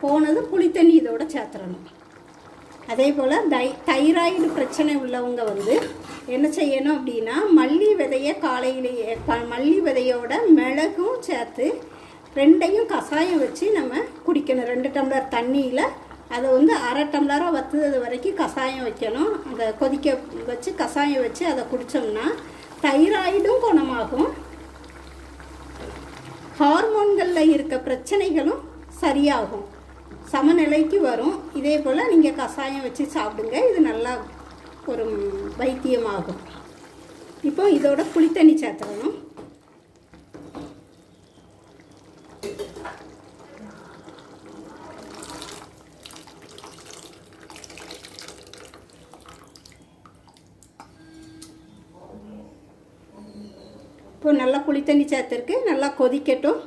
போனது புளித்தண்ணி இதோட சேர்த்துடணும். அதே போல் தைராய்டு பிரச்சனை உள்ளவங்க வந்து என்ன செய்யணும் அப்படின்னா, மல்லி விதையை காலையிலேயே மல்லி விதையோட மிளகும் சேர்த்து ரெண்டையும் கஷாயம் வச்சு நம்ம குடிக்கணும். 2 டம்ளர் தண்ணியில் அதை வந்து அரை டம்ளராக வற்றுறது வரைக்கும் கஷாயம் வைக்கணும். அதை கொதிக்க வச்சு கஷாயம் வச்சு அதை குடித்தோம்னா தைராய்டும் குணமாகும், ஹார்மோன்களில் இருக்க பிரச்சனைகளும் சரியாகும், சமநிலைக்கு வரும். இதே போல் நீங்கள் கஷாயம் வச்சு சாப்பிடுங்க, இது நல்லா ஒரு வைத்தியமாகும். இப்போ இதோட புளித்தண்ணி சேர்த்துடணும். இப்போ நல்லா புளித்தண்ணி சேர்த்துருக்கு, நல்லா கொதிக்கட்டும்.